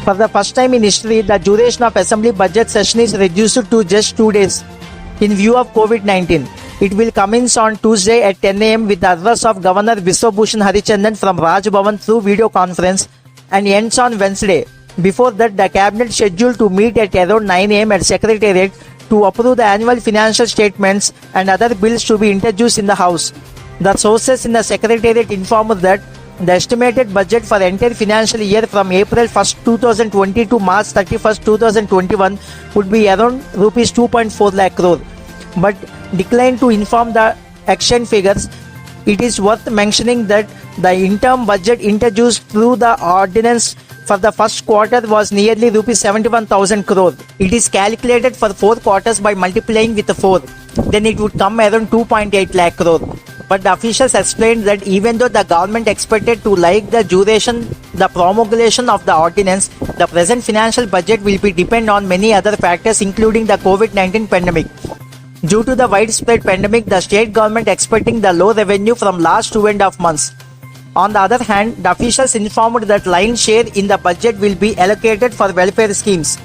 For the first time in history, the duration of Assembly budget session is reduced to just 2 days in view of COVID-19. It will commence on Tuesday at 10 a.m. with the address of Governor Biswabhushan Harichandan from Raj Bhavan through video conference and ends on Wednesday. Before that, the cabinet scheduled to meet at around 9 a.m. at Secretariat to approve the annual financial statements and other bills to be introduced in the House. The sources in the Secretariat informed that the estimated budget for the entire financial year from April 1st, 2020 to March 31st, 2021 would be around rupees 2.4 lakh crore, but declined to inform the action figures. It is worth mentioning that the interim budget introduced through the ordinance for the first quarter was nearly rupees 71,000 crore. It is calculated for 4 quarters by multiplying with 4. Then it would come around 2.8 lakh crore. But the officials explained that even though the government expected to like the duration, the promulgation of the ordinance, the present financial budget will be depend on many other factors including the COVID-19 pandemic. Due to the widespread pandemic, the state government expecting the low revenue from last 2.5 months. On the other hand, the officials informed that lion's share in the budget will be allocated for welfare schemes,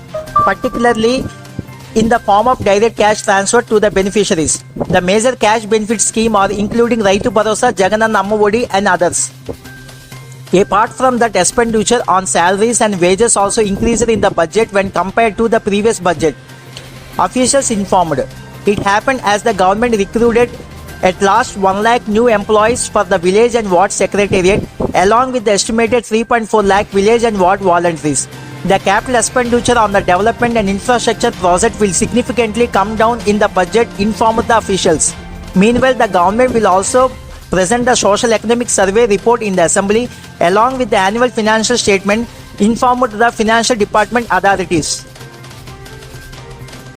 particularly in the form of direct cash transfer to the beneficiaries. The major cash benefit scheme are including Raitu Bharosa, Jagananna Amma Odi and others. Apart from that, expenditure on salaries and wages also increased in the budget when compared to the previous budget. Officials informed. It happened as the government recruited at last 1 lakh new employees for the village and ward secretariat along with the estimated 3.4 lakh village and ward volunteers. The capital expenditure on the development and infrastructure project will significantly come down in the budget, informed the officials. Meanwhile, the government will also present the social economic survey report in the assembly along with the annual financial statement, informed the financial department authorities.